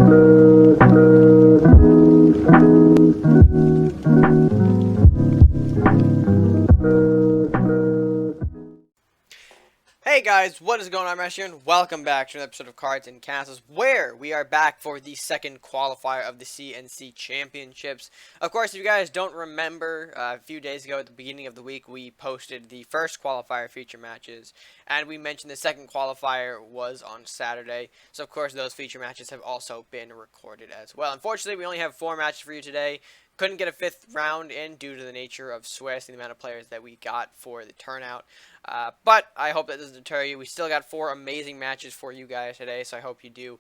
Hey guys, what is going on, RedMaster, and welcome back to another episode of Cards and Castles, where we are back for the second qualifier of the CNC Championships. Of course, if you guys don't remember, a few days ago at the beginning of the week, we posted the first qualifier feature matches, and we mentioned the second qualifier was on Saturday. So, of course, those feature matches have also been recorded as well. Unfortunately, we only have 4 matches for you today. Couldn't get a 5th round in due to the nature of Swiss and the amount of players that we got for the turnout. But I hope that doesn't deter you. We still got 4 amazing matches for you guys today, so I hope you do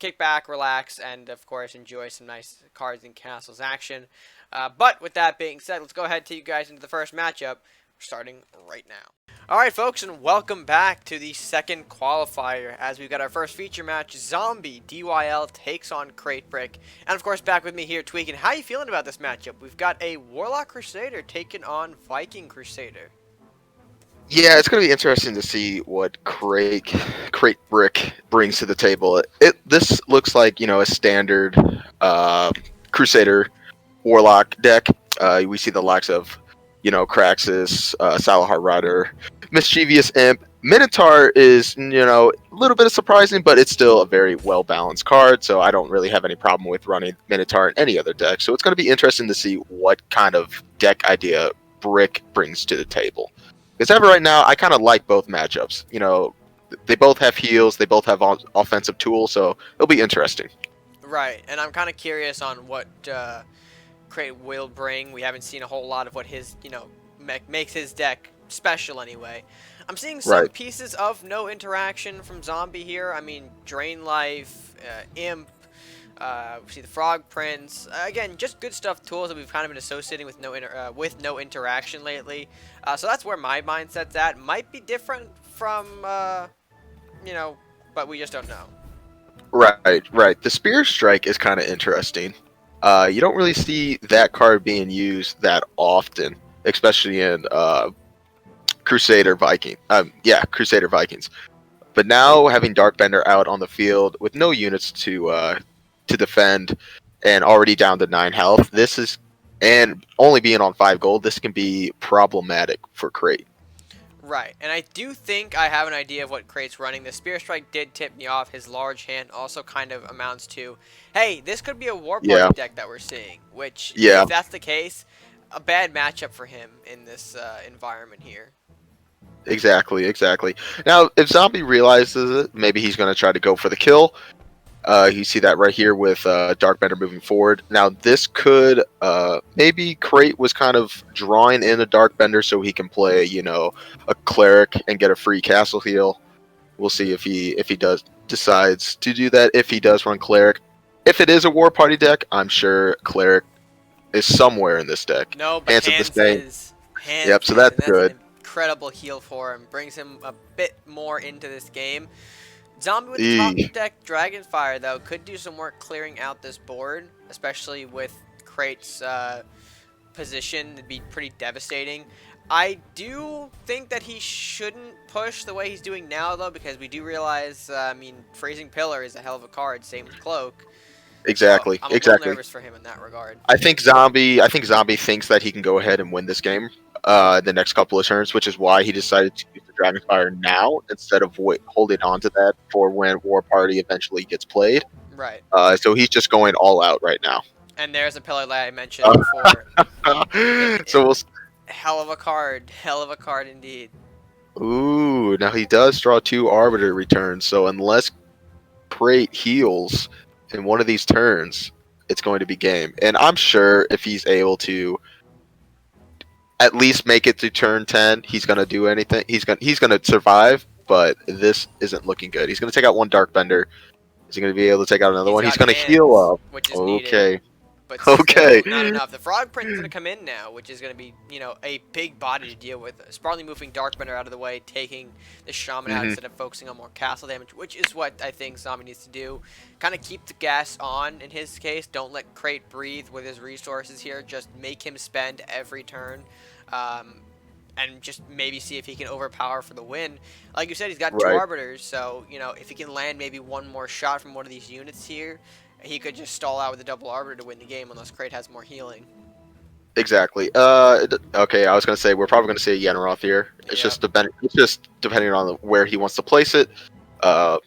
kick back, relax, and of course enjoy some nice Cards and Castles action. But with that being said, let's go ahead and take you guys into the first matchup, starting right now. Alright folks, and welcome back to the second qualifier, as we've got our first feature match. ZombieDYL takes on Cratebrick, and of course back with me here, Tweaking. How are you feeling about this matchup? We've got a Warlock Crusader taking on Viking Crusader. Yeah, it's going to be interesting to see what Cratebrick brings to the table. This looks like, a standard Crusader Warlock deck. We see the likes of, Kraxus, Salahar Rider, Mischievous Imp. Minotaur is, a little bit of surprising, but it's still a very well-balanced card, so I don't really have any problem with running Minotaur in any other deck. So it's going to be interesting to see what kind of deck idea Brick brings to the table. Because ever right now, I kind of like both matchups. They both have heals, they both have offensive tools, so it'll be interesting. Right, and I'm kind of curious on what Crate will bring. We haven't seen a whole lot of what his, makes his deck special anyway. I'm seeing some pieces of no interaction from Zombie here. I mean, Drain Life, Imp, we see the Frog Prince. Again, just good stuff, tools that we've kind of been associating with no interaction lately. So that's where my mindset's at. Might be different from, but we just don't know. Right. The Spear Strike is kind of interesting. You don't really see that card being used that often, especially in Crusader Viking. Crusader Vikings. But now having Darkbender out on the field with no units to defend and already down to 9 health, and only being on 5 gold, this can be problematic for Crate. Right, and I do think I have an idea of what Crate's running. The Spear Strike did tip me off. His large hand also kind of amounts to, hey, this could be a War Party deck that we're seeing, which, if that's the case, a bad matchup for him in this environment here. Exactly. Now, if Zombie realizes it, maybe he's going to try to go for the kill. You see that right here with Darkbender moving forward. Now, this could maybe Crate was kind of drawing in a Darkbender so he can play, a Cleric and get a free castle heal. We'll see if he decides to do that. If he does run Cleric, if it is a War Party deck, I'm sure Cleric is somewhere in this deck. No, but Hands is. So that's good. An incredible heal for him. Brings him a bit more into this game. Zombie with the top deck Dragonfire, though, could do some work clearing out this board, especially with Crate's position. It'd be pretty devastating. I do think that he shouldn't push the way he's doing now, though, because we do realize, Freezing Pillar is a hell of a card, same with Cloak. Exactly. So I'm a little nervous for him in that regard. I think Zombie thinks that he can go ahead and win this game the next couple of turns, which is why he decided to use the Dragonfire now instead of holding on to that for when War Party eventually gets played. Right. So he's just going all out right now. And there's a pillar that I mentioned before. So hell of a card indeed. Ooh, now he does draw 2 Arbiter returns, so unless Crate heals in one of these turns, it's going to be game. And I'm sure if he's able to at least make it to turn 10, he's going to do anything. He's going to survive, but this isn't looking good. He's going to take out one Darkbender. Is he going to be able to take out another one? He's going to heal up. Which is okay. Needed, but still not enough. The Frog Prince is going to come in now, which is going to be, a big body to deal with. Spartly moving Darkbender out of the way, taking the Shaman out instead of focusing on more castle damage, which is what I think Zombie needs to do. Kind of keep the gas on in his case. Don't let Crate breathe with his resources here. Just make him spend every turn. and just maybe see if he can overpower for the win. Like you said, he's got two Right. arbiters, so you know if he can land maybe one more shot from one of these units here, he could just stall out with a double arbiter to win the game unless Crate has more healing. Exactly. Okay, I was gonna say we're probably gonna say Yenneroth here. Yep. It's just depending on where he wants to place it, uh,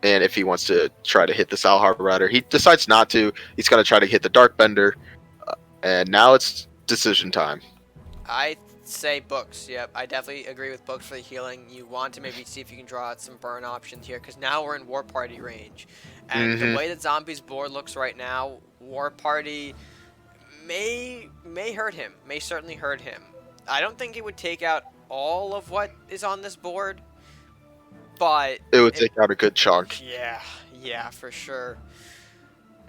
and if he wants to try to hit the Salhar Rider. He decides not to. He's gonna try to hit the Darkbender, and now it's decision time. I say books. Yep, I definitely agree with books for the healing. You want to maybe see if you can draw out some burn options here, because now we're in War Party range, and the Hmm. way that Zombies board looks right now, War Party may hurt him. May certainly hurt him. I don't think it would take out all of what is on this board, but It would take out a good chunk. yeah, for sure.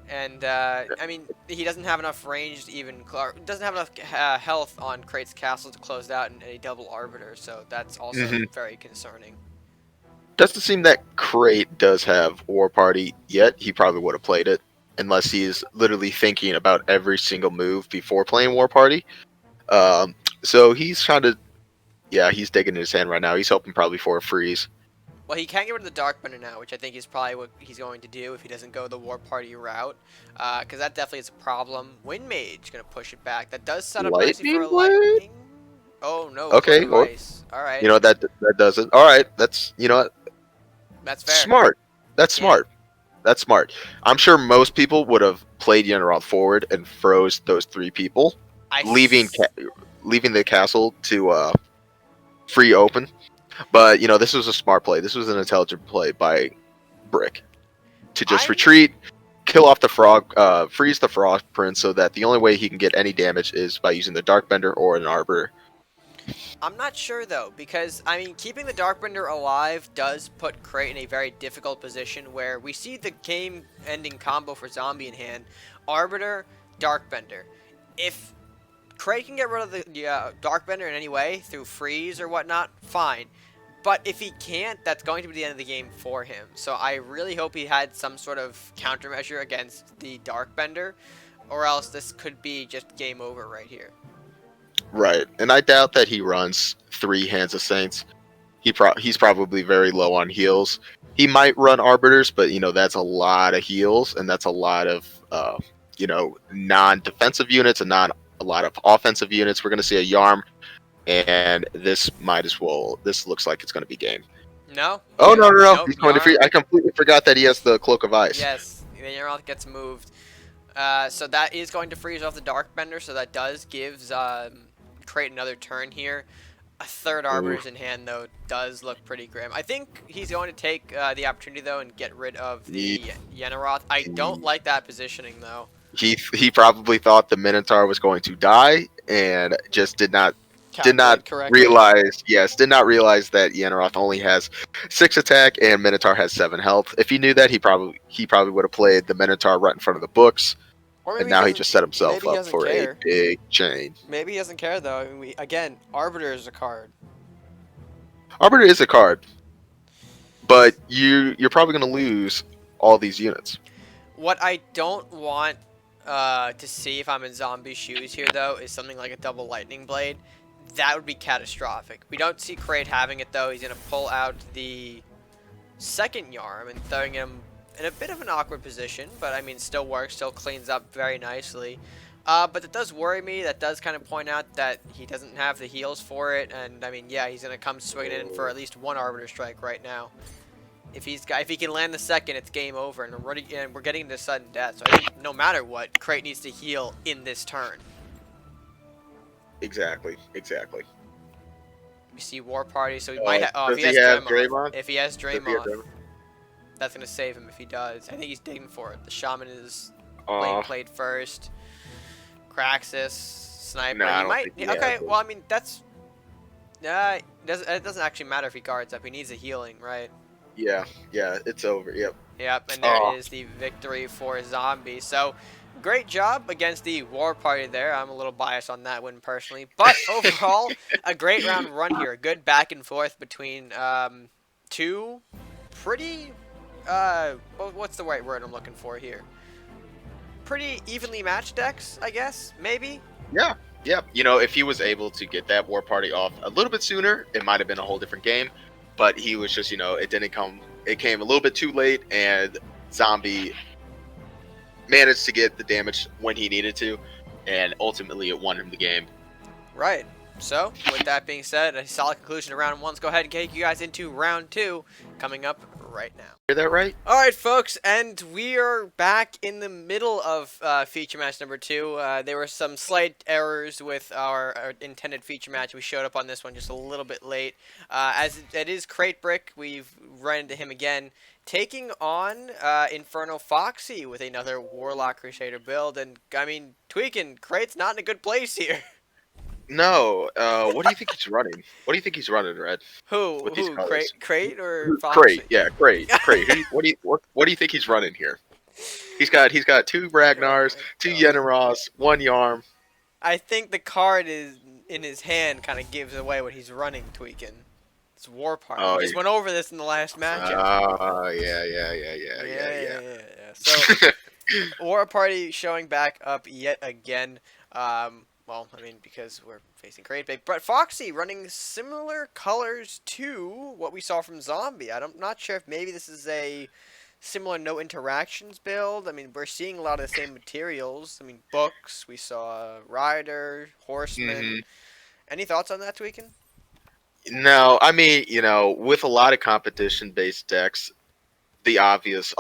And I mean, he doesn't have enough range to even doesn't have enough health on Crate's castle to close out in a double arbiter, so that's also Hmm. very concerning. Doesn't seem that Crate does have War Party yet. He probably would have played it unless he's literally thinking about every single move before playing War Party. So he's trying to, yeah, he's digging in his hand right now. He's hoping probably for a freeze. Well, he can get rid of the Darkbender now, which I think is probably what he's going to do if he doesn't go the War Party route, because that definitely is a problem. Wind Mage gonna push it back. That does set up nicely for a Lightning Blade? lightning. Oh no, Okay, Cone of well, Ice. All right, you know that does it. All right, that's that's fair. smart. That's Yeah, smart. That's smart. I'm sure most people would have played Yenneroth forward and froze those three people, I leaving s- leaving the castle to free open. But this was a smart play. This was an intelligent play by Brick to just I'm retreat, kill off the frog, freeze the frog prince, so that the only way he can get any damage is by using the Darkbender or an Arbiter. I'm not sure though, because I mean, keeping the Darkbender alive does put Crate in a very difficult position where we see the game-ending combo for Zombie in hand: Arbiter, Darkbender. If Crate can get rid of the Darkbender in any way through freeze or whatnot, fine. But if he can't, that's going to be the end of the game for him. So I really hope he had some sort of countermeasure against the Darkbender, or else this could be just game over right here. Right, and I doubt that he runs three Hands of Saints. He's probably very low on heals. He might run Arbiters, but that's a lot of heals, and that's a lot of non-defensive units and not a lot of offensive units. We're going to see a Yarm, and this might as well. This looks like it's going to be game. No? Oh no, no, no! Nope, He's going to free. Yarm. I completely forgot that he has the Cloak of Ice. Yes, the Yermoth gets moved. So that is going to freeze off the Darkbender, so that does give Crate another turn here. A third Arbiter's in hand, though, does look pretty grim. I think he's going to take the opportunity, though, and get rid of the Yenneroth. I don't like that positioning, though. He probably thought the Minotaur was going to die and just did not Calculate correctly. did not realize that Yenneroth only has 6 attack and Minotaur has 7 health. If he knew that, he probably would have played the Minotaur right in front of the books, Or and maybe now he just set himself maybe he up doesn't for care. a big chain. Maybe he doesn't care, though. I mean, again, Arbiter is a card. Arbiter is a card, but you're probably going to lose all these units. What I don't want to see if I'm in zombie shoes here, though, is something like a double lightning blade. That would be catastrophic. We don't see Crate having it, though. He's going to pull out the second Yarm and throwing him in a bit of an awkward position, but I mean, still works, still cleans up very nicely. But that does worry me. That does kind of point out that he doesn't have the heals for it, and I mean, yeah, he's going to come swinging in for at least one Arbiter Strike right now. If he can land the second, it's game over, and we're getting into sudden death. So I think no matter what, Crate needs to heal in this turn. Exactly. We see War Party, so he might have. Oh, Does if he he has have Draymond. Draymond? If he has Does he have Draymond, Draymond? that's gonna save him if he does. I think he's digging for it. The Shaman is Aw. played first. Craxus, Sniper. No, I he don't might. think he Okay, has it. well, I mean, that's. It doesn't actually matter if he guards up. He needs a healing, right? Yeah, it's over. Yep. Yep, and there Aw. is the victory for Zombie. So, great job against the War Party there. I'm a little biased on that win personally. But overall, a great round run here. A good back and forth between two pretty, what's the right word I'm looking for here? Pretty evenly matched decks, I guess, maybe? Yeah, Yeah, if he was able to get that war party off a little bit sooner, it might have been a whole different game. But he was just, it didn't come. It came a little bit too late, and Zombie managed to get the damage when he needed to, and ultimately it won him the game. Right. So, with that being said, a solid conclusion to round 1. Let's go ahead and take you guys into round 2, coming up right now. Hear that right? Alright, folks, and we are back in the middle of feature match number 2. There were some slight errors with our intended feature match. We showed up on this one just a little bit late. As it is Cratebrick, we've run into him again, taking on InfernoFoxy with another Warlock Crusader build. And, I mean, tweaking, Crate's not in a good place here. No. What do you think he's running? What do you think he's running, Red? Who? With these colors? Crate or Foxy? Crate, yeah, Crate. What do you think he's running here? He's got 2 Ragnars, 2 Yeneros, 1 Yarm. I think the card is in his hand kind of gives away what he's running, tweaking. It's War Party. Oh, We just went over this in the last matchup. Oh, yeah. Yeah. So, War Party showing back up yet again. Well, I mean, because we're facing Cratebrick. But Foxy running similar colors to what we saw from Zombie. I'm not sure if maybe this is a similar no interactions build. I mean, we're seeing a lot of the same materials. I mean, books. We saw Rider, Horseman. Any thoughts on that, tweaking? No, I mean, with a lot of competition-based decks, the obvious,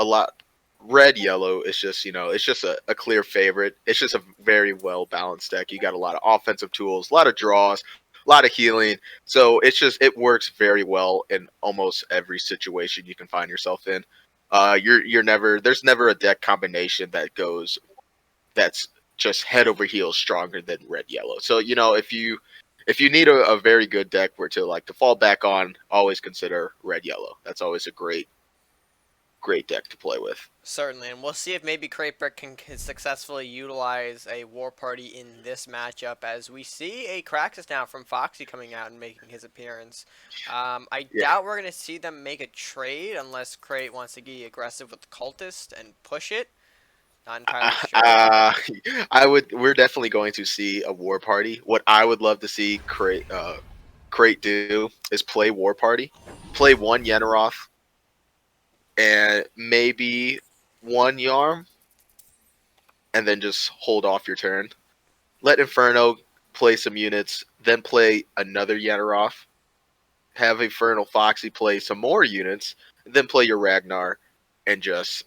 red yellow is just it's just a clear favorite. It's just a very well balanced deck. You got a lot of offensive tools, a lot of draws, a lot of healing. So it works very well in almost every situation you can find yourself in. There's never a deck combination that's just head over heels stronger than red yellow. So if you need a very good deck to fall back on, always consider red yellow. That's always a great deck to play with. Certainly, and we'll see if maybe Cratebrick can successfully utilize a War Party in this matchup, as we see a Craxus now from Foxy coming out and making his appearance. I doubt we're going to see them make a trade unless Crate wants to get aggressive with the Cultist and push it. Not entirely sure. We're definitely going to see a War Party. What I would love to see Crate do is play War Party, play 1 Yeneroth, and maybe 1 Yarm, and then just hold off your turn. Let Inferno play some units, then play another Yeneroth. Have InfernoFoxy play some more units, then play your Ragnar, and just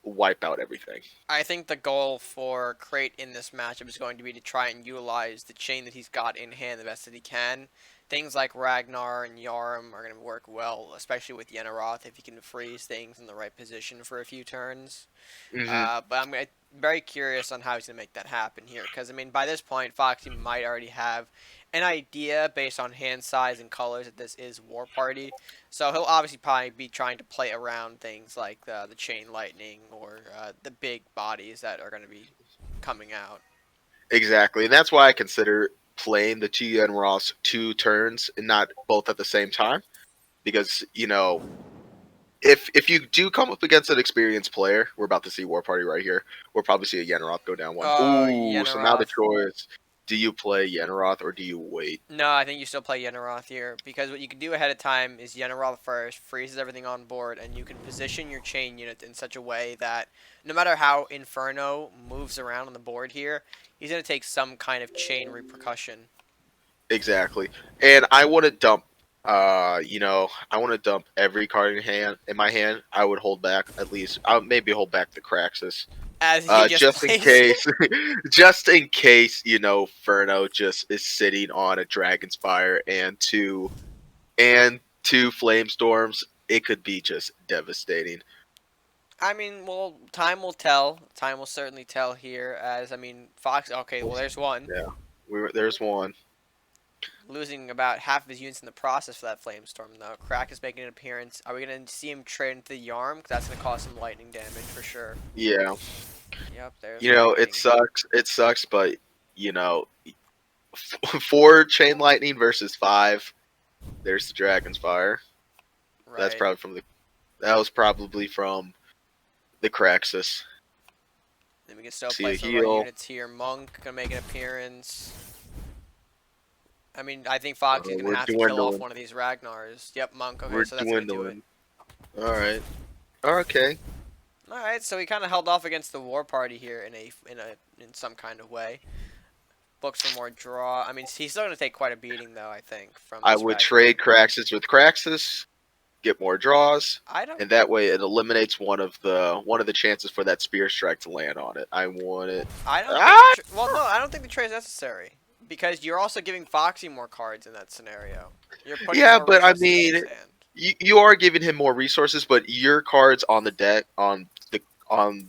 wipe out everything. I think the goal for Crate in this matchup is going to be to try and utilize the chain that he's got in hand the best that he can. Things like Ragnar and Yarm are going to work well, especially with Yeneroth, if he can freeze things in the right position for a few turns. But I'm very curious on how he's going to make that happen here, because, I mean, by this point, Foxy might already have an idea based on hand size and colors that this is War Party. So he'll obviously probably be trying to play around things like the Chain Lightning or the big bodies that are going to be coming out. Exactly, and that's why I consider playing the 2 Yeneroths 2 turns and not both at the same time, because if you do come up against an experienced player, we're about to see War Party right here. We'll probably see a Yeneroth go down 1. Yeneroth. So now the choice: do you play Yeneroth or do you wait? No, I think you still play Yeneroth here, because what you can do ahead of time is Yeneroth first, freezes everything on board, and you can position your chain unit in such a way that no matter how Inferno moves around on the board here, he's going to take some kind of chain repercussion. Exactly. And I want to dump I want to dump every card in my hand. I would hold back at least. I'll maybe hold back the Craxus. As he just in case, just in case, Ferno just is sitting on a Dragonspire and two Flamestorms. It could be just devastating. I mean, well, time will tell. Time will certainly tell here. As I mean, Fox. Okay, well, there's one. Yeah, there's one. Losing about half of his units in the process for that Flamestorm, though. Crack is making an appearance. Are we going to see him trade into the Yarm? Because that's going to cause some lightning damage for sure. Yeah. Yep, there's lightning. It sucks. It sucks, but, 4 Chain Lightning versus 5. There's the Dragonspire. Right. That was probably from the Craxus. Then we can still play some of our units here. Monk going to make an appearance. I mean, I think Foxy's gonna We're have to kill off dwindling. one of these Ragnars. Yep, Monk. Okay, We're so that's gonna do it. dwindling. All right. Okay. All right, so he kind of held off against the War Party here in some kind of way. Books for more draw. I mean, he's still gonna take quite a beating though. I think from I this would Ragnar. trade Craxus with Craxus, get more draws, I don't. and that way it eliminates one of the chances for that spear strike to land on it. I want it. I don't think. Ah! Well, no, I don't think the trade is necessary because you're also giving Foxy more cards in that scenario. You're putting Yeah, more but I resources in mean, his hand. you are giving him more resources, but your cards on the deck on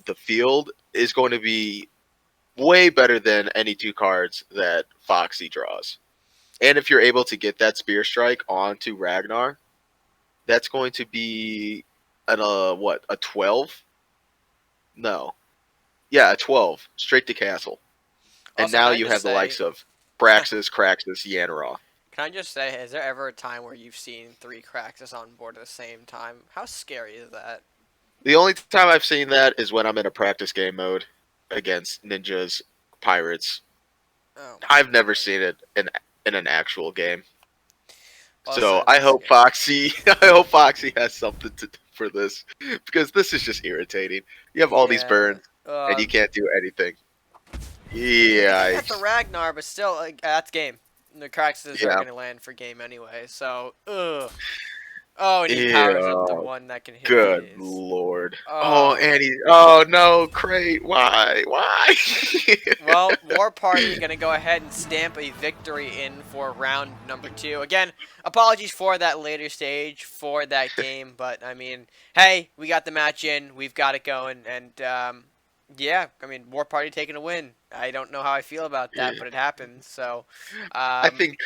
the field is going to be way better than any two cards that Foxy draws. And if you're able to get that spear strike onto Ragnar, that's going to be a 12? No. Yeah, a 12 straight to castle. And Also, now can I you just have the say, likes of Braxis, Craxus, Yanra. can I just say, is there ever a time where you've seen 3 Craxus on board at the same time? How scary is that? The only time I've seen that is when I'm in a practice game mode against ninjas, pirates. Oh. I've never seen it in an actual game. Also, So I that's hope scary. Foxy, I hope Foxy has something to do for this, because this is just irritating. You have all these Yeah. burns and you can't do anything. Yeah, Yeah, that's the Ragnar, but still, like, that's game. The Craxuses are yeah, gonna land for game anyway, so ugh. Oh, and he powers up the yeah. one that can hit Good these. lord. Oh, Oh. Annie. Oh no, Crate. Why? Why? Well, War Party gonna go ahead and stamp a victory in for round number 2. Again, apologies for that later stage for that game, but I mean, hey, we got the match in, we've got it going, and yeah, I mean, War Party taking a win. I don't know how I feel about that, but it happened. So, I think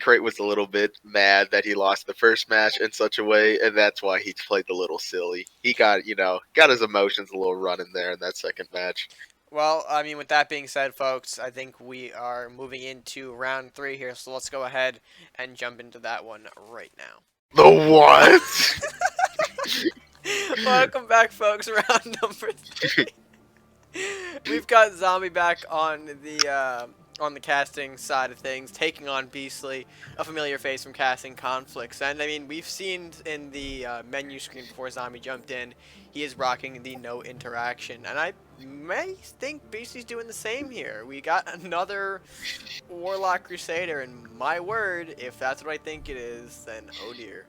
Crate was a little bit mad that he lost the first match in such a way, and that's why he played a little silly. He got his emotions a little running there in that second match. well, I mean, with that being said, folks, I think we are moving into round 3 here. So let's go ahead and jump into that one right now. The what? Welcome back, folks. Round number 3. We've got Zombie back on the casting side of things, taking on Beastly, a familiar face from casting conflicts. And I mean, we've seen in the menu screen before Zombie jumped in, he is rocking the no interaction, and I may think Beastly's doing the same here. We got another Warlock Crusader, and my word, if that's what I think it is, then oh dear.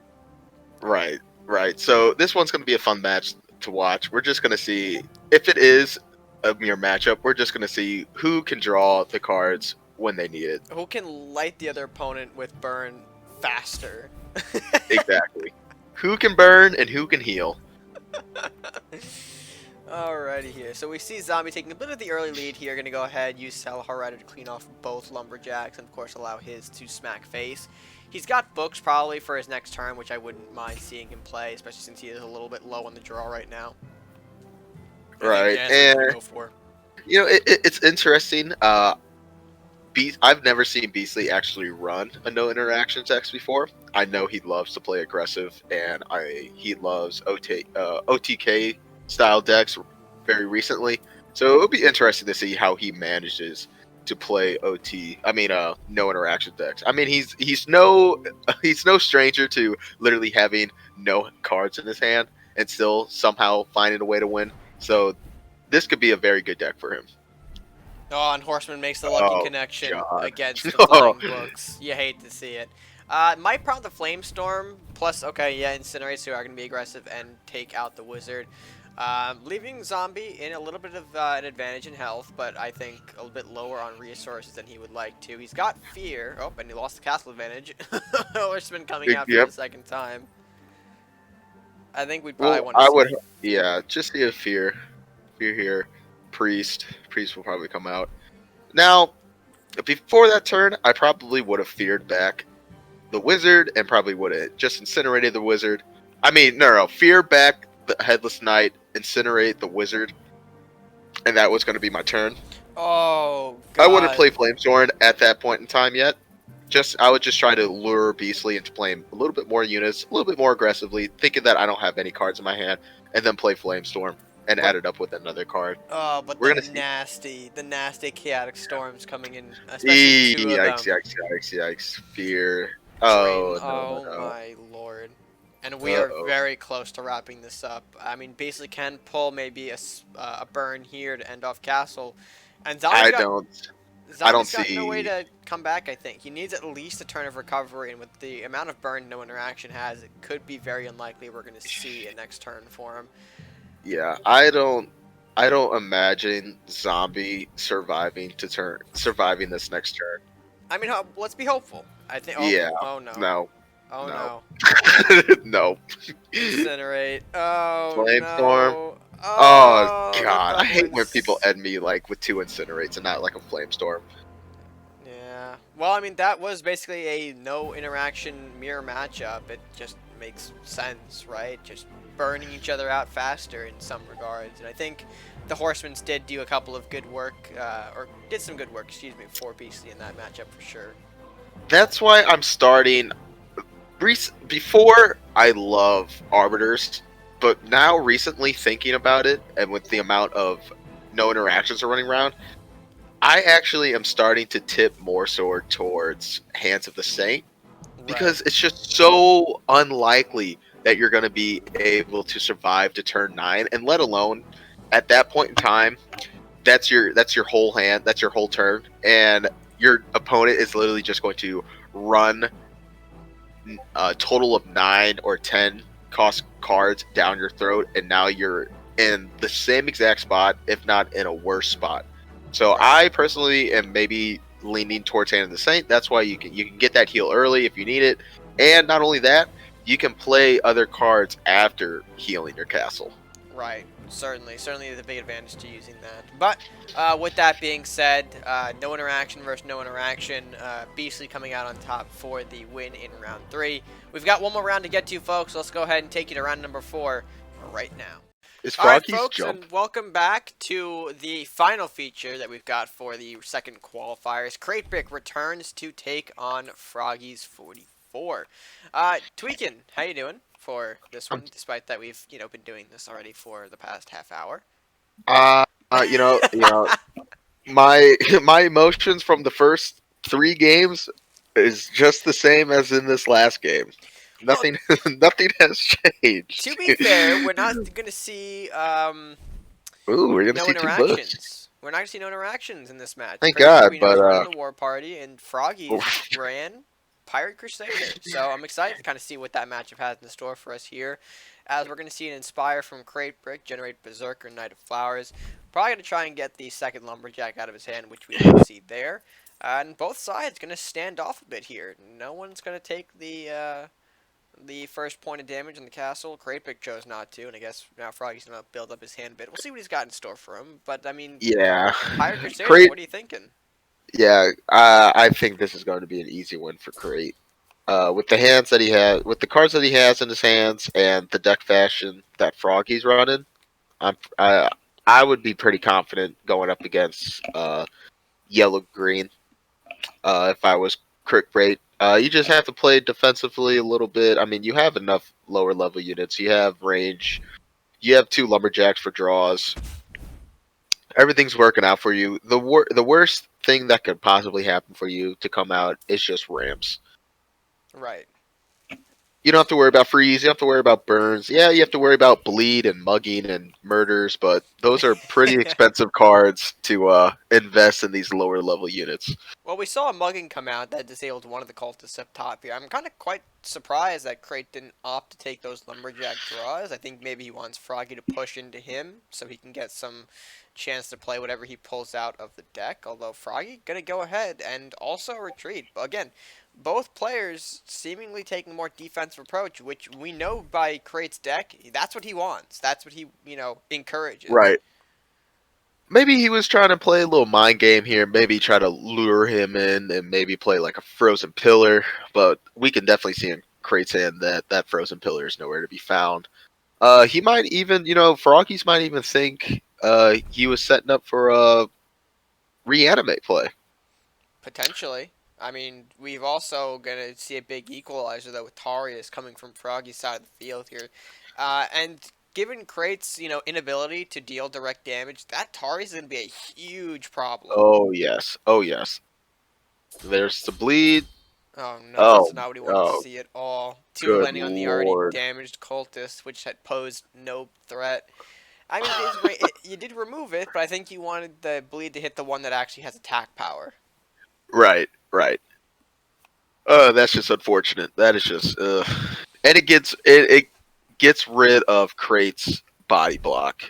Right, right. So this one's going to be a fun match to watch. We're just going to see if it is a mere matchup. We're just going to see who can draw the cards when they need it. Who can light the other opponent with burn faster? Exactly. Who can burn and who can heal. Alrighty here. So we see Zombie taking a bit of the early lead here. Gonna go ahead, use Salharada to clean off both Lumberjacks, and of course allow his to smack face. He's got books probably for his next turn, which I wouldn't mind seeing him play, especially since he is a little bit low on the draw right now. Right, And go for. it's interesting. I've never seen Beastly actually run a no interaction text before. I know he loves to play aggressive, and he loves OTK style decks very recently. So it'll be interesting to see how he manages to play no interaction decks. I mean, he's no stranger to literally having no cards in his hand and still somehow finding a way to win. So this could be a very good deck for him. Oh, and Horseman makes the lucky connection God. against the flying books. You hate to see it. Might prompt the Flamestorm, plus, okay, yeah, Incinerates, who are going to be aggressive and take out the Wizard. Leaving Zombie in a little bit of an advantage in health, but I think a little bit lower on resources than he would like to. He's got Fear. Oh, and he lost the castle advantage. Horseman coming out for the second time. I think we'd probably want to yeah, just see a Fear here. Priest will probably come out. Now, before that turn, I probably would have feared back the Wizard and probably would have just incinerated the Wizard. I mean, no, fear back the Headless Knight, incinerate the Wizard, and that was going to be my turn. Oh, God. I wouldn't play Flamestorm at that point in time yet. I would just try to lure Beastly into playing a little bit more units, a little bit more aggressively, thinking that I don't have any cards in my hand, and then play Flamestorm. and But add it up with another card. oh, but We're gonna see. the nasty chaotic storms coming in, especially two of Yikes! them. Yikes! Yikes! Yikes! Fear. Drain. Oh no! No! Oh No! my lord. And we Uh are oh. very close to wrapping this up. I mean, basically can pull maybe a burn here to end off castle. And I don't. I don't Zombie's got no way see. to come back, I think. He needs at least a turn of recovery, and with the amount of burn no interaction has, it could be very unlikely we're going to see a next turn for him. Yeah, I don't. I don't imagine zombie surviving this next turn. I mean, let's be hopeful. I think. Oh, Yeah. oh no. No. Oh No. no. No. Incinerate. Oh Flamestorm. no. Oh Oh, the god, I hate when people ducklings. end me like with 2 incinerates and not like a flamestorm. Yeah. Well, I mean, that was basically a no interaction mirror matchup. It just makes sense, right? Just burning each other out faster in some regards. And I think the Horsemen's did do a couple of good work, or did some good work, excuse me, for BC in that matchup for sure. That's why I'm starting. Before, I love arbiters, but now recently thinking about it and with the amount of no interactions are running around, I actually am starting to tip more so towards Hands of the Saint Right. because it's just so unlikely that you're going to be able to survive to turn 9, and let alone at that point in time, that's your whole hand, that's your whole turn, and your opponent is literally just going to run a total of 9 or 10 cost cards down your throat, and now you're in the same exact spot, if not in a worse spot. So Right. I personally am maybe leaning towards Hand of the Saint. That's why you can get that heal early if you need it, and not only that, you can play other cards after healing your castle. Right. Certainly the big advantage to using that. But with that being said, no interaction versus no interaction. Beastly coming out on top for the win in round 3. We've got one more round to get to, folks. Let's go ahead and take you to round number 4 right now. Is All right, Froggy's folks, jump? and welcome back to the final feature that we've got for the second qualifiers. Cratebrick returns to take on Froggy's 44. Tweakin, how you doing for this one? Despite that we've been doing this already for the past half hour. Uh, my my emotions from the first 3 games is just the same as in this last game. Well, Nothing, nothing has to changed. be fair, we're not gonna see Ooh, we're gonna no see 2 buffs. interactions. We're not gonna see no interactions in this match. Thank Cratebrick, we God, know, but is running the war party, and Froggy oh, ran Pirate Crusader. So I'm excited to kind of see what that matchup has in store for us here. As we're going to see an Inspire from Cratebrick, generate Berserker, Knight of Flowers. Probably going to try and get the second Lumberjack out of his hand, which we do see there. And both sides going to stand off a bit here. No one's going to take the first point of damage in the castle. Cratebrick chose not to, and I guess now Froggy's going to build up his hand a bit. We'll see what he's got in store for him. But, I mean, yeah, Pirate Crusader, Crate. what are you thinking? Yeah, I think this is going to be an easy win for Crate. With the hands that he has, with the cards that he has in his hands, and the deck fashion that Froggy's running, I'm I would be pretty confident going up against yellow green. If I was Crick Rate, you just have to play defensively a little bit. I mean, you have enough lower level units. You have range. You have 2 lumberjacks for draws. Everything's working out for you. The worst thing that could possibly happen for you to come out is just ramps. Right. You don't have to worry about freeze. You don't have to worry about burns. Yeah, you have to worry about bleed and mugging and murders, but those are pretty expensive cards to invest in these lower level units. Well, we saw a mugging come out that disabled one of the cultists up top here. I'm kind of quite surprised that Crate didn't opt to take those lumberjack draws. I think maybe he wants Froggy to push into him so he can get some chance to play whatever he pulls out of the deck. Although Froggy gonna go ahead and also retreat. But again, both players seemingly taking a more defensive approach, which we know by Crate's deck, that's what he wants. That's what he, encourages. Right. Maybe he was trying to play a little mind game here. Maybe try to lure him in and maybe play like a frozen pillar. But we can definitely see in Crate's hand that that frozen pillar is nowhere to be found. He might even, Froggies might even think he was setting up for a reanimate play. Potentially. I mean, we've also going to see a big equalizer, though, with Tarius coming from Froggy's side of the field here. And given Crate's, inability to deal direct damage, that Tari is going to be a huge problem. Oh yes. Oh yes. There's the bleed. Oh no, Oh. that's not what he wanted to Oh. see at all. Two Good landing on the already lord. damaged cultist, which had posed no threat. I mean, you did remove it, but I think you wanted the bleed to hit the one that actually has attack power. Right. Right. That's just unfortunate. That is just. And it gets rid of Crate's body block.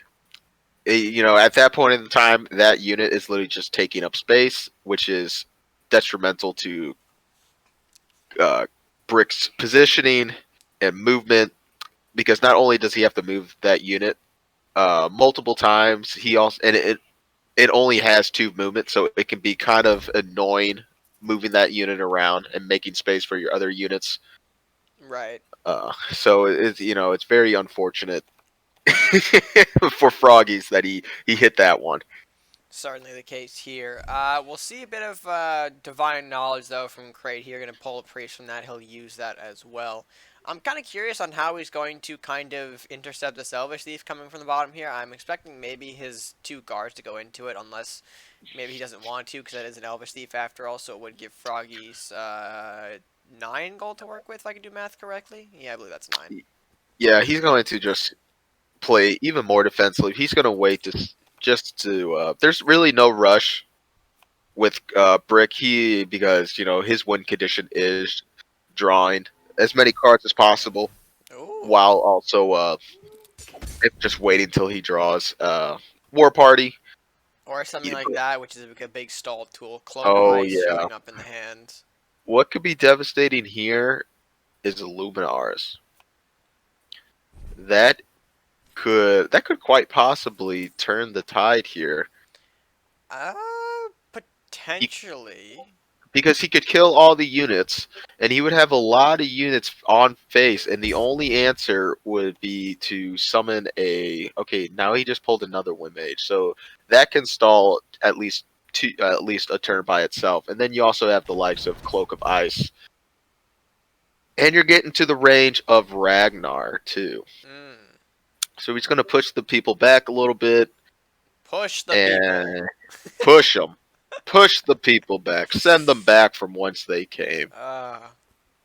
At that point in time, that unit is literally just taking up space, which is detrimental to uh, Brick's positioning and movement. Because not only does he have to move that unit multiple times, he also and it only has two movements, so it can be kind of annoying moving that unit around and making space for your other units. Right. So it's very unfortunate for Froggies that he hit that one. Certainly the case here. We'll see a bit of divine knowledge though from Crate here. Going to pull a priest from that. He'll use that as well. I'm kind of curious on how he's going to kind of intercept this Elvish Thief coming from the bottom here. I'm expecting maybe his two guards to go into it, unless maybe he doesn't want to, because that is an Elvish Thief after all. So it would give Froggies 9 gold to work with, if I can do math correctly. Yeah, I believe that's 9. Yeah, he's going to just play even more defensively. He's going to wait there's really no rush with Brick. Because his win condition is drawing as many cards as possible, Ooh. while also just waiting till he draws War Party. Or something like that, which is a big stall tool. Cloak of Oh Ice yeah. showing up in the hand. What could be devastating here is Luminars. That could quite possibly turn the tide here. Potentially. Because he could kill all the units, and he would have a lot of units on face, and the only answer would be to summon a. Okay, now he just pulled another Wind Mage, so that can stall at least a turn by itself, and then you also have the likes of Cloak of Ice, and you're getting to the range of Ragnar too. Mm. So he's going to push the people back a little bit, Push the and people. push them. Push the people back. Send them back from whence they came. Uh,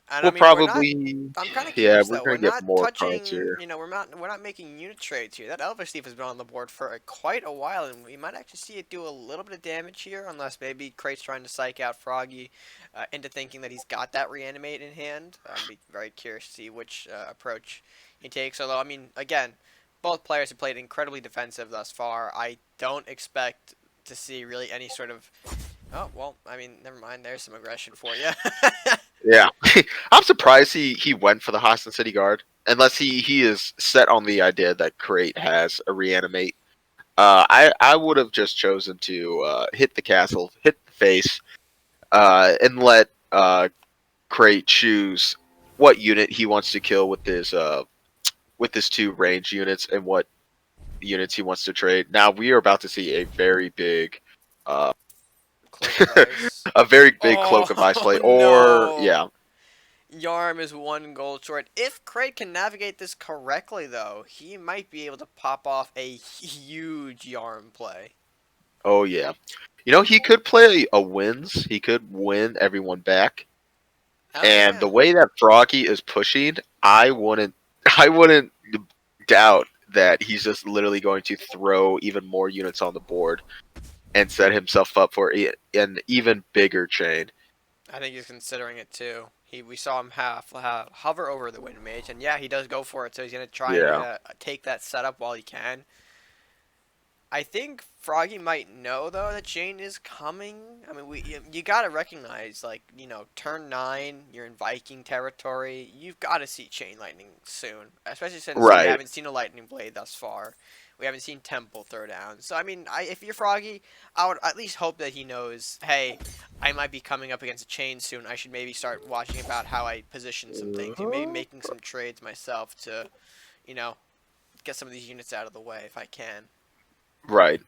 and I We'll mean, we're not. probably, I'm kind of yeah, curious we're though. We're gonna get not more cards touching. here. We're not making unit trades here. That Elvish Thief has been on the board for quite a while, and we might actually see it do a little bit of damage here, unless maybe Crate's trying to psych out Froggy into thinking that he's got that reanimate in hand. I'd be very curious to see which approach he takes. Although, I mean, again, both players have played incredibly defensive thus far. I don't expect to see really any sort of. Oh well, I mean, never mind. There's some aggression for you. Yeah, I'm surprised he went for the Hostin City Guard, unless he is set on the idea that Crate has a reanimate. I would have just chosen to hit the castle, hit the face, and let Crate choose what unit he wants to kill with his two range units and what units he wants to trade. Now we are about to see a very big uh, Cloak of Ice. a very big Cloak of Ice Oh play, or no! yeah. Yarm is 1 gold short. If Crate can navigate this correctly, though, he might be able to pop off a huge Yarm play. Oh yeah. He could play a wins. He could win everyone back. Oh And yeah. the way that Froggy is pushing, I wouldn't I wouldn't doubt that he's just literally going to throw even more units on the board and set himself up for an even bigger chain. I think he's considering it too. We saw him hover over the Wind Mage, and yeah, he does go for it. So he's gonna try and Yeah. take that setup while he can. I think Froggy might know though that Chain is coming. I mean, you gotta recognize, like, turn 9, you're in Viking territory. You've got to see Chain Lightning soon, especially since we Right. haven't seen a Lightning Blade thus far. We haven't seen Temple throw down. So I mean, if you're Froggy, I would at least hope that he knows, hey, I might be coming up against a Chain soon. I should maybe start watching about how I position some things, and maybe making some trades myself to, you know, get some of these units out of the way if I can. Right.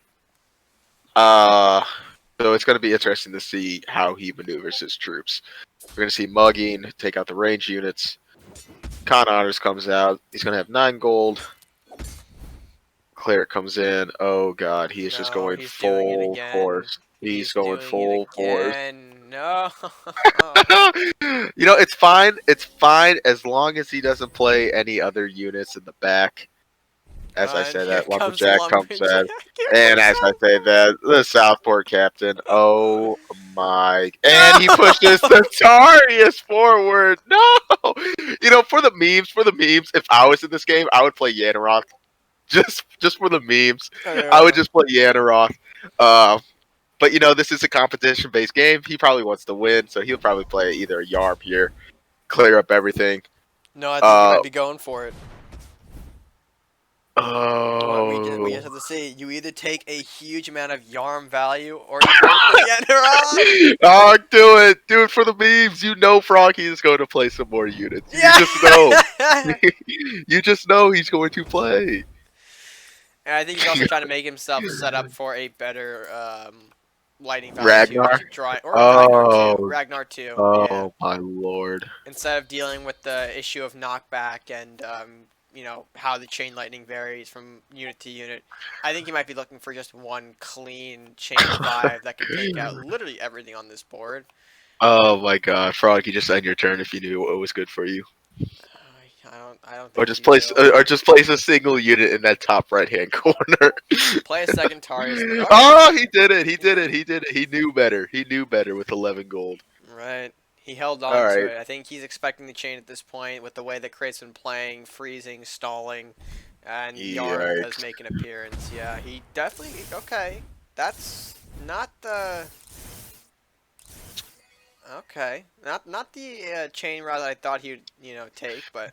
So it's going to be interesting to see how he maneuvers his troops. We're going to see Mugging take out the range units. Con Honors comes out. He's going to have 9 gold. Cleric comes in. Oh god, he is just No, going he's doing it full again. force. He's He's going doing it full force. again. No. It's fine. It's fine as long as he doesn't play any other units in the back. As I And say here that, comes the Lumberjack comes lumberjack. in. Here And comes as I say Southport. that, the Southport captain. Oh my. And he pushes No. the Tarius forward. No! For the memes, if I was in this game, I would play Yanaroth. Just for the memes. I would Yeah. just play Yanaroth. But this is a competition based game. He probably wants to win, so he'll probably play either a Yarp here, clear up everything. No, I think he Uh might be going for it. What we oh. just have to see. You either take a huge amount of Yarm value, or you go for Yenneroth. Oh, do it for the memes. Froggy is going to play some more units. You Yeah. just know. You just know he's going to play. And I think he's also trying to make himself set up for a better lightning value too. Ragnar. Or Ragnar too. Oh, Ragnar too. Yeah. oh my lord. Instead of dealing with the issue of knockback and how the chain lightning varies from unit to unit, I think you might be looking for just one clean chain of 5 that can take out literally everything on this board. Oh my god, Frog! You just end your turn if you knew what was good for you, I don't or think just he place, will. or just place a single unit in that top right hand corner. Play a second Tarius. Oh, he did it! He did it! He did it! He knew better! He knew better with 11 gold. Right. He held All on to right. it. I think he's expecting the chain at this point with the way that Crate's been playing, freezing, stalling, and Yarm does Yikes. make an appearance. Yeah, he definitely. Okay. That's not the. Okay. Not the chain route that I thought he would, take, but.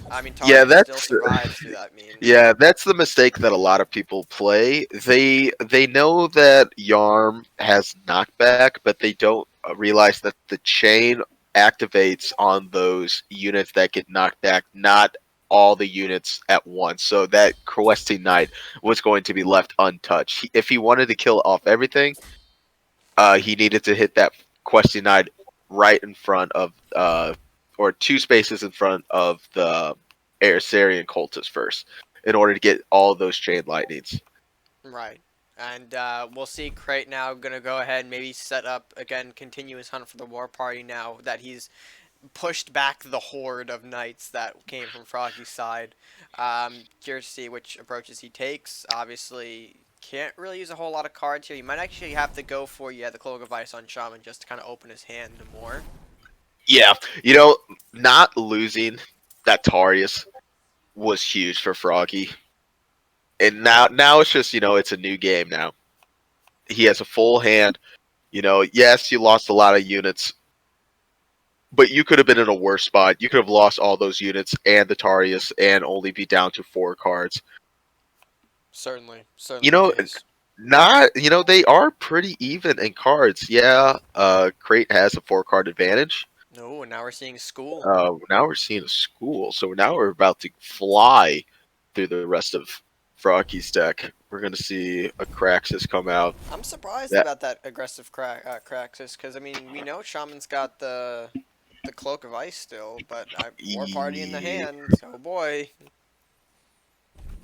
I mean, Yeah, Tarius still that's survives through that means. yeah, that's the mistake that a lot of people play. They know that Yarm has knockback, but they don't realize that the chain activates on those units that get knocked back, not all the units at once. So that questing knight was going to be left untouched. If he wanted to kill off everything, he needed to hit that questing knight right in front of or two spaces in front of the Aersarian cultist first in order to get all those chain lightnings. Right. And we'll see Crate now going to go ahead and maybe set up, again, continue his hunt for the war party now that he's pushed back the horde of knights that came from Froggy's side. Curious to see which approaches he takes. Obviously, can't really use a whole lot of cards here. You might actually have to go for, the Cloak of Ice on Shaman just to kind of open his hand more. Yeah, not losing that Tarius was huge for Froggy. And now it's just, it's a new game now. He has a full hand. Yes, you lost a lot of units, but you could have been in a worse spot. You could have lost all those units and the Tarius and only be down to 4 cards. Certainly You the know, case. they are pretty even in cards. Yeah, Crate has a 4-card advantage. No, and now we're seeing School. Now we're seeing a school, so now we're about to fly through the rest of Froggy's deck. We're gonna see a Craxus come out. I'm surprised That about that aggressive Craxus, because, I mean, we know Shaman's got the Cloak of Ice still, but War Party in the hand. Oh boy.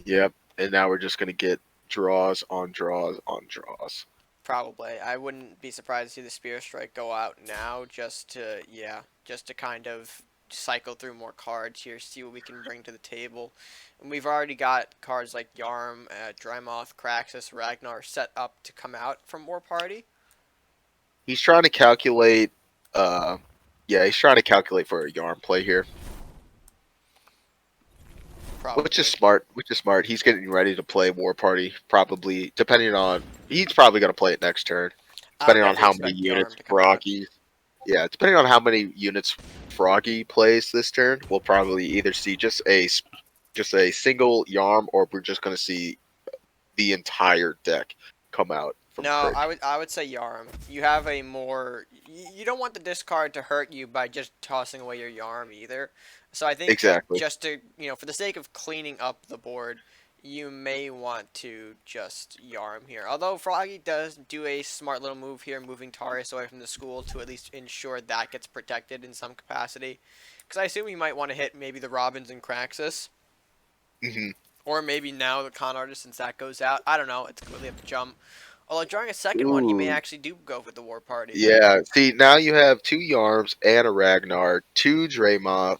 Yep, and now we're just gonna get draws on draws on draws. Probably. I wouldn't be surprised to see the Spear Strike go out now just to kind of cycle through more cards here, see what we can bring to the table. And we've already got cards like Yarm, Drymoth, Craxus, Ragnar set up to come out from War Party. He's trying to calculate. He's trying to calculate for a Yarn play here, Probably. which is smart. He's getting ready to play War Party. Probably, depending on, he's probably gonna play it next turn, I would depending on definitely how many expect units Yarm to come out. Froggy. Yeah, depending on how many units Froggy plays this turn, we'll probably either see just a single Yarm, or we're just gonna see the entire deck come out from No, Crit. I would say Yarm. You have a more you don't want the discard to hurt you by just tossing away your Yarm either. So I think Exactly. just to for the sake of cleaning up the board, you may want to just Yarm here. Although Froggy does do a smart little move here, moving Tarius away from the school to at least ensure that gets protected in some capacity. Because I assume you might want to hit maybe the Robins and Craxus. hmm Or maybe now the con artist, since that goes out. I don't know. It's completely up to jump. Although drawing a second one, he may Ooh. actually do go with the war party. Yeah. See, now you have 2 Yarms and a Ragnar, 2 Draymoth.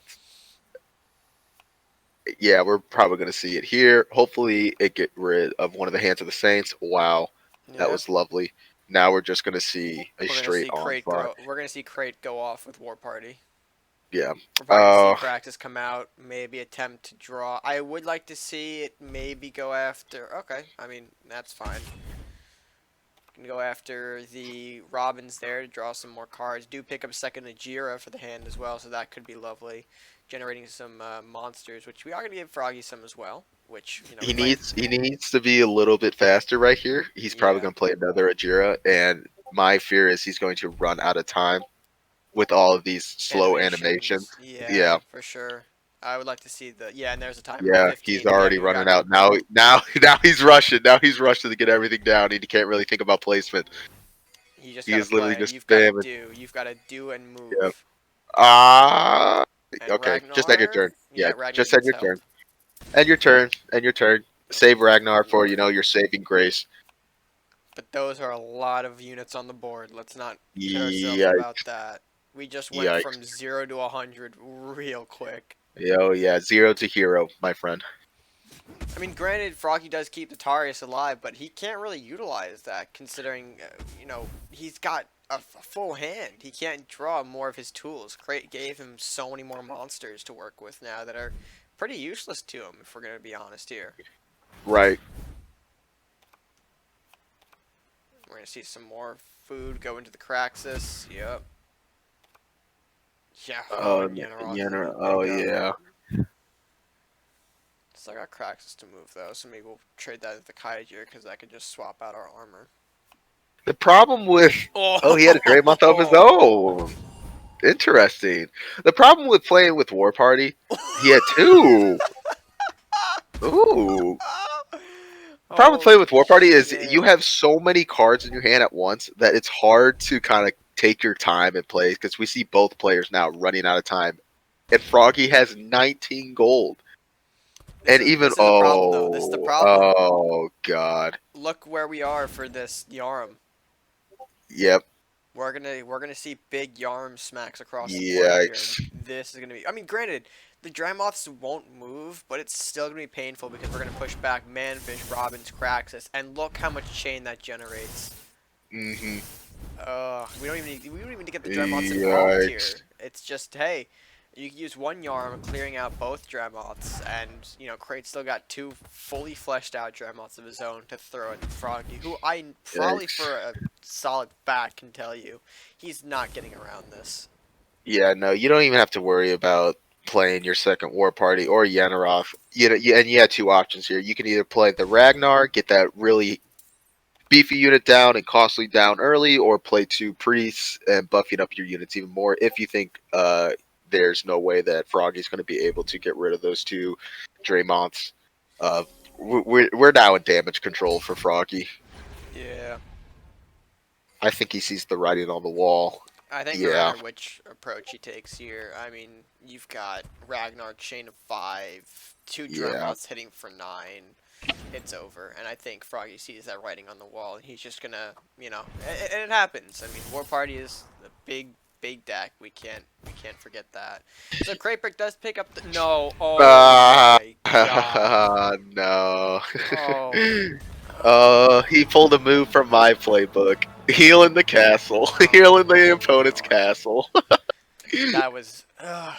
Yeah, we're probably going to see it here. Hopefully, it get rid of one of the Hands of the Saints. Wow, that Yeah. was lovely. Now we're just going to see a We're gonna straight see onslaught. We're gonna see Crate go off with war party. Yeah. We're probably gonna see Uh, Praxis come out, maybe attempt to draw. I would like to see it maybe go after. Okay, I mean that's fine. Can go after the Robins there to draw some more cards. Do pick up second Ajira for the hand as well, so that could be lovely. Generating some monsters, which we are gonna give Froggy some as well. Which we might. he needs to be a little bit faster right here. He's probably Yeah. going to play another Ajira, and my fear is he's going to run out of time with all of these slow animations. Animations. Yeah, Yeah. for sure. I would like to see the and there's a timer Yeah, he's 15. Yeah, already we running got out now. Now he's rushing. Now he's rushing to get everything down, and he can't really think about placement. you just He gotta is literally play. just spamming. You've gotta do and Yep. move. Ah. And Okay, just end your Ragnar, turn. yeah, Yeah, Ragnar just end needs your help. turn. End your turn. End your turn. Save Ragnar for Oof. your saving grace. But those are a lot of units on the board. Let's not kid ourselves about Yikes! that. We just went Yikes! from 0 to 100 real quick. Oh yeah, 0 to hero, my friend. I mean, granted, Froggy does keep the Tarius alive, but he can't really utilize that, considering, he's got a full hand. He can't draw more of his tools. Crate gave him so many more monsters to work with now that are pretty useless to him, if we're going to be honest here. Right. We're going to see some more food go into the Craxus. Yep. Yeah. Oh, and Yenneroth is going to Oh pick up. yeah. Still got Craxus to move, though, so maybe we'll trade that with the Kaijir, because I could just swap out our armor. The problem with he had a Draymond of his Oh! own. Interesting. The problem with playing with War Party, he had 2. Ooh. The problem with playing Holy with War Party is you shit. have so many cards in your hand at once that it's hard to kind of take your time and play because we see both players now running out of time. And Froggy has 19 gold. And even This is a problem, though. This is the problem. oh god. Look where we are for this Yarm. Yep. We're gonna see big Yarm smacks across the board here, Yikes. and this is gonna be. I mean, granted, the Drymoths won't move, but it's still gonna be painful because we're gonna push back Manfish, Robins, Craxus, and look how much chain that generates. Mhm. We don't even need to get the Drymoths involved here. Yikes. It's just, hey, you can use one Yarm clearing out both Drymoths, and Crate still got 2 fully fleshed out Drymoths of his own to throw at Froggy, who I probably Yikes. for a solid fact can tell you he's not getting around this. Yeah, no, you don't even have to worry about playing your second War Party or Yenneroth. And you had 2 options here. You can either play the Ragnar, get that really beefy unit down and costly down early, or play 2 priests and buffing up your units even more if you think there's no way that Froggy's going to be able to get rid of those 2 Draymonths. We're now in damage control for Froggy. Yeah. I think he sees the writing on the wall. I think no Yeah. matter which approach he takes here, I mean, you've got Ragnar chain of 5, 2 Yeah. Drymoths hitting for 9. It's over, and I think Froggy sees that writing on the wall, and he's just gonna, and it happens. I mean, War Party is a big deck. We can't forget that. So Cratebrick does pick up the no. Oh my god. No. Oh. He pulled a move from my playbook. Healing the castle. Healing the opponent's castle. That was. Uh,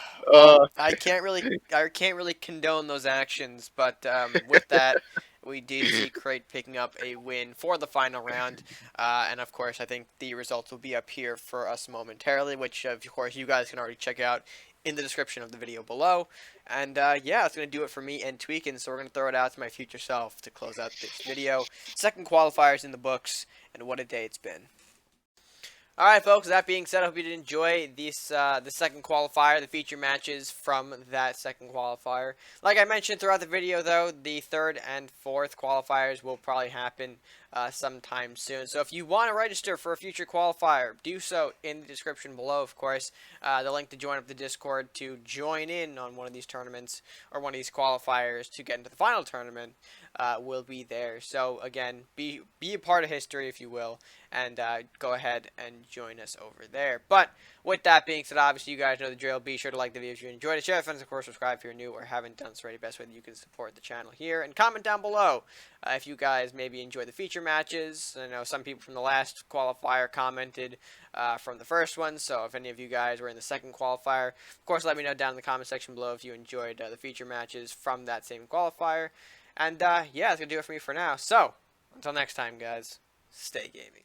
I can't really condone those actions, but with that, we did see Crate picking up a win for the final round, and of course, I think the results will be up here for us momentarily, which of course you guys can already check out in the description of the video below. And yeah, that's gonna do it for me and Tweakin'. So we're gonna throw it out to my future self to close out this video. Second qualifiers in the books, and what a day it's been. Alright folks, that being said, I hope you did enjoy this, the second qualifier, the feature matches from that second qualifier. Like I mentioned throughout the video though, the third and fourth qualifiers will probably happen sometime soon. So if you want to register for a future qualifier, do so in the description below, of course. The link to join up the Discord to join in on one of these tournaments, or one of these qualifiers to get into the final tournament, will be there. So again, be a part of history, if you will, and go ahead and join us over there. But with that being said, obviously you guys know the drill. Be sure to like the video if you enjoyed it, share with friends, of course, subscribe if you're new or haven't done so already. Best way that you can support the channel here, and comment down below if you guys maybe enjoy the feature matches. I know some people from the last qualifier commented from the first one, so if any of you guys were in the second qualifier, of course let me know down in the comment section below if you enjoyed the feature matches from that same qualifier. And yeah, that's gonna do it for me for now. So until next time, guys, stay gaming.